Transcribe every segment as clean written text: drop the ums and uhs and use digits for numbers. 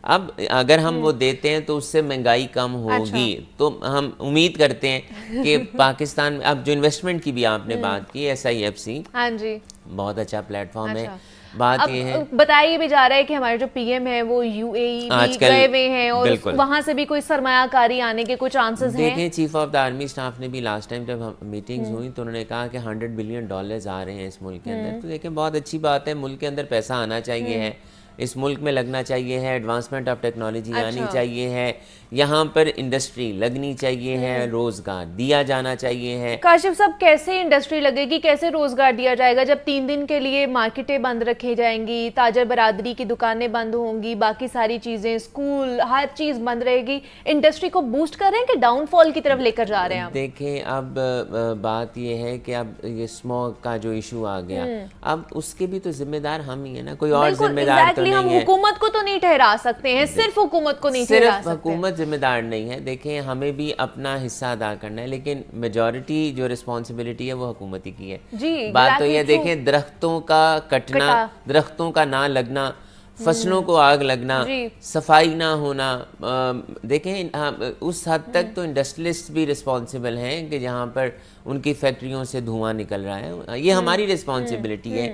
अब अगर हम वो देते हैं तो उससे महंगाई कम होगी। तो हम उम्मीद करते हैं कि पाकिस्तान में अब जो इन्वेस्टमेंट की भी आपने बात की, SIFC, हाँ जी, बहुत अच्छा प्लेटफॉर्म है। बात अब ये है बताया ये भी जा रहा है कि हमारे जो पीएम है वो UAE भी आजकल गए हुए हैं और बिल्कुल वहां से भी कोई सरमायाकारी आने के कुछ चांसेस हैं। देखें, chief of the army staff ने भी लास्ट टाइम जब हम मीटिंग्स हुई तो उन्होंने कहा कि $100 बिलियन आ रहे हैं इस मुल्क के अंदर। तो देखें, बहुत अच्छी बात है, मुल्क के अंदर पैसा आना चाहिए है, इस मुल्क में लगना चाहिए है, एडवांसमेंट ऑफ टेक्नोलॉजी आनी चाहिए है, यहाँ पर इंडस्ट्री लगनी चाहिए है, रोज़गार दिया जाना चाहिए है। काशिफ साहब, कैसे इंडस्ट्री लगेगी, कैसे रोजगार दिया जाएगा जब 3 दिन के लिए मार्केटें बंद रखी जाएंगी, ताजर बरादरी की दुकानें बंद होंगी, बाकी सारी चीजें, स्कूल, हर चीज बंद रहेगी। इंडस्ट्री को बूस्ट कर रहे हैं कि डाउनफॉल की तरफ लेकर जा रहे हैं? देखें, अब बात ये है कि अब ये स्मॉग का जो इशू आ गया, अब उसके भी तो जिम्मेदार हम ही है ना, कोई और जिम्मेदार तो हम नहीं है। हुकूमत को तो नहीं ठहरा सकते हैं, सिर्फ हुकूमत को नहीं ठहरा सकते। सिर्फ हुकूमत जिम्मेदार नहीं है, देखें हमें भी अपना हिस्सा अदा करना है, लेकिन मेजॉरिटी जो रिस्पॉन्सिबिलिटी है वो हुकूमत की है। जी, बात तो ये देखें, दरख्तों का कटना, दरख्तों का ना लगना, फसलों को आग लगना, सफाई ना होना, देखें उस हद तक तो इंडस्ट्रियलिस्ट भी रिस्पॉन्सिबल हैं कि जहाँ पर उनकी फैक्ट्रियों से धुआं निकल रहा है। ये हमारी रिस्पॉन्सिबिलिटी है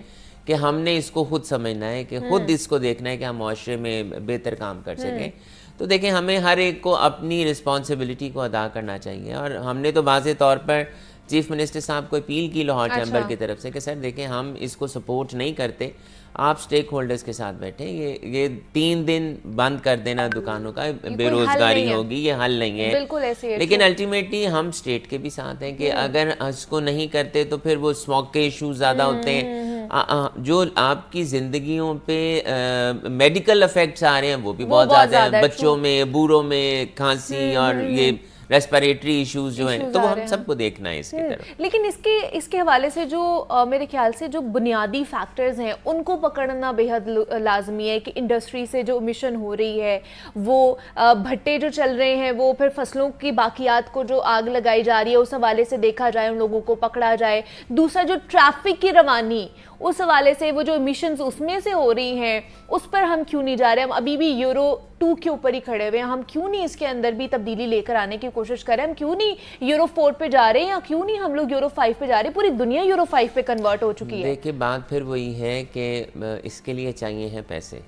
कि हमने इसको खुद समझना है, कि खुद इसको देखना है कि हम माशरे में बेहतर काम कर सकें। तो देखें, हमें हर एक को अपनी रिस्पॉन्सिबिलिटी को अदा करना चाहिए। और हमने तो वाज़े तौर पर चीफ मिनिस्टर साहब को अपील की लाहौर चैम्बर की तरफ से कि सर देखें, हम इसको सपोर्ट नहीं करते, आप स्टेक होल्डर्स के साथ बैठे, ये 3 दिन बंद कर देना दुकानों का, बेरोजगारी होगी, ये हल नहीं है। बिल्कुल ऐसे है। लेकिन अल्टीमेटली हम स्टेट के भी साथ हैं कि अगर इसको नहीं करते तो फिर वो स्मॉग के इशूज ज़्यादा होते हैं, जो आपकी ज़िंदगियों पे मेडिकल इफेक्ट्स आ रहे हैं वो भी बहुत ज़्यादा हैं, बच्चों में, बूढ़ों में खांसी और ये रेस्पिरेटरी इश्यूज जो हैं, तो वो हम सबको देखना है इसकी तरफ। लेकिन इसके हवाले से जो मेरे ख्याल से जो बुनियादी फैक्टर्स हैं उनको पकड़ना बेहद लाजमी है कि इंडस्ट्री से जो इमिशन हो रही है, वो भट्टे जो चल रहे हैं, वो फिर फसलों की बाकियात को जो आग लगाई जा रही है उस हवाले से देखा जाए, उन लोगों को पकड़ा जाए। दूसरा, जो ट्रैफिक की रवानी, उस हवाले से वो जो इमिशंस उसमें से हो रही हैं, उस पर हम क्यों नहीं जा रहे? हम अभी भी यूरो 2 के ऊपर ही खड़े हुए हैं। हम क्यों नहीं इसके अंदर भी तब्दीली लेकर आने की कोशिश करें? हम क्यों नहीं यूरो 4 पे जा रहे हैं, या क्यों नहीं हम लोग यूरो 5 पे जा रहे हैं? पूरी दुनिया यूरो 5 पे कन्वर्ट हो चुकी है। देखिए, बात फिर वही है कि इसके लिए चाहिए हैं पैसे,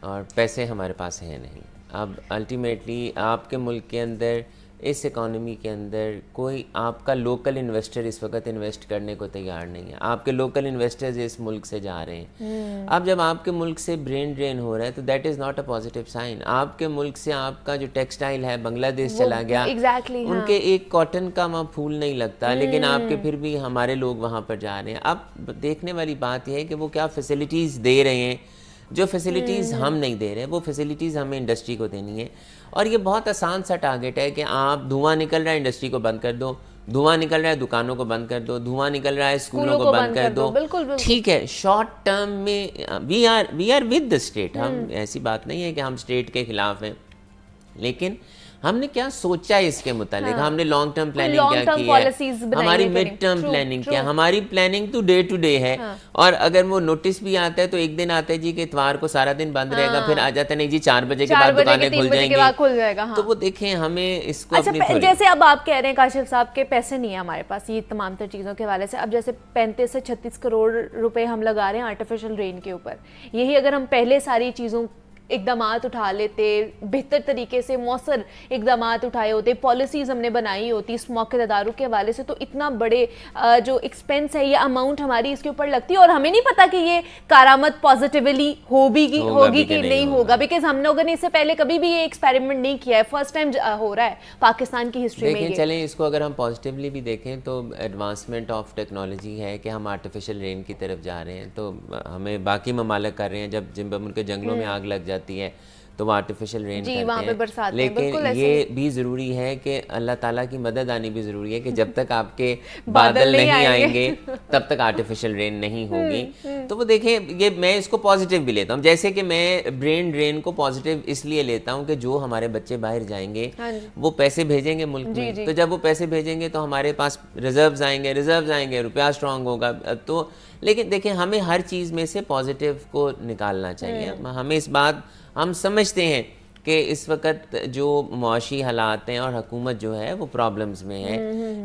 और पैसे हमारे पास हैं नहीं। अब अल्टीमेटली आपके मुल्क के अंदर, इस इकॉनमी के अंदर, कोई आपका लोकल इन्वेस्टर इस वक्त इन्वेस्ट करने को तैयार नहीं है। आपके लोकल इन्वेस्टर्स इस मुल्क से जा रहे हैं। अब जब आपके मुल्क से ब्रेन ड्रेन हो रहा है तो that is not a positive sign. आपके मुल्क से आपका जो टेक्सटाइल है बांग्लादेश चला गया, उनके एक कॉटन का वहाँ फूल नहीं लगता, लेकिन आपके फिर भी हमारे लोग वहाँ पर जा रहे हैं। अब देखने वाली बात यह है कि वो क्या फैसिलिटीज़ दे रहे हैं, जो फैसिलिटीज़ हम नहीं दे रहे हैं वो फैसिलिटीज़ हमें इंडस्ट्री को देनी है। और ये बहुत आसान सा टारगेट है कि आप धुआं निकल रहा है इंडस्ट्री को बंद कर दो, धुआं निकल रहा है दुकानों को बंद कर दो, धुआं निकल रहा है स्कूलों को बंद कर दो। बिल्कुल। ठीक है, शॉर्ट टर्म में we are with the state. हम ऐसी बात नहीं है कि हम स्टेट के खिलाफ हैं, लेकिन हमने क्या सोचा है इसके मुतालिक, हमने लॉन्ग टर्म प्लानिंग क्या की है, हमारी मिड टर्म प्लानिंग क्या, हमारी प्लानिंग तो डे टू डे है। और अगर वो नोटिस भी आता है तो एक दिन आता है जी कि इतवार को सारा दिन बंद रहेगा, फिर आ जाता है नहीं जी 4 बजे के बाद दुकानें खुल जाएंगी। तो वो देखें, हमें इसको अच्छा, जैसे अब आप कह रहे हैं काशिफ साहब के पैसे नहीं है हमारे पास ये तमाम तर चीज़ों के हवाले से। अब जैसे 35 से 36 करोड़ रुपए हम लगा रहे हैं आर्टिफिशियल रेन के ऊपर, यही अगर हम पहले सारी चीज़ों इकदामात उठा लेते, बेहतर तरीके से मौसर इकदामात उठाए होते, पॉलिसीज़ हमने बनाई होती स्मॉग के तदारुक के हवाले से, तो इतना बड़े जो एक्सपेंस है, ये अमाउंट हमारी इसके ऊपर लगती है। और हमें नहीं पता कि ये कारामद पॉजिटिवली होगी कि नहीं होगा, बिकॉज हम लोगों ने इससे पहले कभी भी ये एक्सपेरिमेंट नहीं किया है, फर्स्ट टाइम हो रहा है पाकिस्तान की हिस्ट्री में। चलें, इसको अगर हम पॉजिटिवली भी देखें तो एडवांसमेंट ऑफ टेक्नोलॉजी है कि हम आर्टिफिशियल रेन की तरफ जा रहे हैं। तो हमें बाकी ममालिक कर रहे हैं, जब जिम्बाब्वे के जंगलों में आग लग जाती है तो वो आर्टिफिशियल रेन करते हैं। लेकिन ये भी ज़रूरी है कि अल्लाह ताला की मदद आनी भी ज़रूरी है कि जब तक आपके बादल नहीं आएंगे तब तक आर्टिफिशियल रेन नहीं होगी। तो वो देखें, ये मैं इसको पॉजिटिव भी लेता हूँ, जैसे कि मैं ब्रेन ड्रेन को पॉजिटिव इसलिए लेता हूँ कि जो हमारे बच्चे बाहर जाएंगे वो पैसे भेजेंगे मुल्क में, तो जब वो पैसे भेजेंगे तो हमारे पास रिजर्व्स आएंगे, रुपया स्ट्रांग होगा। तो लेकिन देखें, हमें हर चीज़ में से पॉजिटिव को निकालना चाहिए। हमें इस बात, हम समझते हैं कि इस वक्त जो मुआशी हालात हैं और हुकूमत जो है वो प्रॉब्लम्स में है,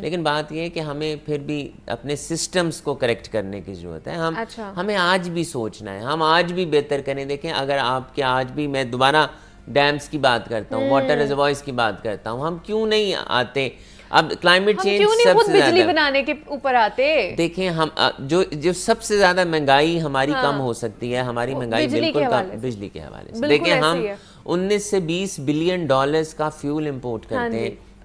लेकिन बात ये है कि हमें फिर भी अपने सिस्टम्स को करेक्ट करने की ज़रूरत है। हमें आज भी सोचना है, हम आज भी बेहतर करें। देखें, अगर आपके आज भी, मैं दोबारा डैम्स की बात करता हूँ, वाटर रिजर्वॉयर्स की बात करता हूँ, हम क्यों नहीं आते? अब क्लाइमेट चेंज क्यों नहीं खुद सबसे बिजली ज़्यादा, बनाने के ऊपर आते? देखें हम जो जो सबसे ज़्यादा महंगाई हमारी कम हो सकती है, हमारी महंगाई बिल्कुल कम बिजली के हवाले से। देखें, हम 19 से 20 बिलियन डॉलर्स का फ्यूल इंपोर्ट करते हैं,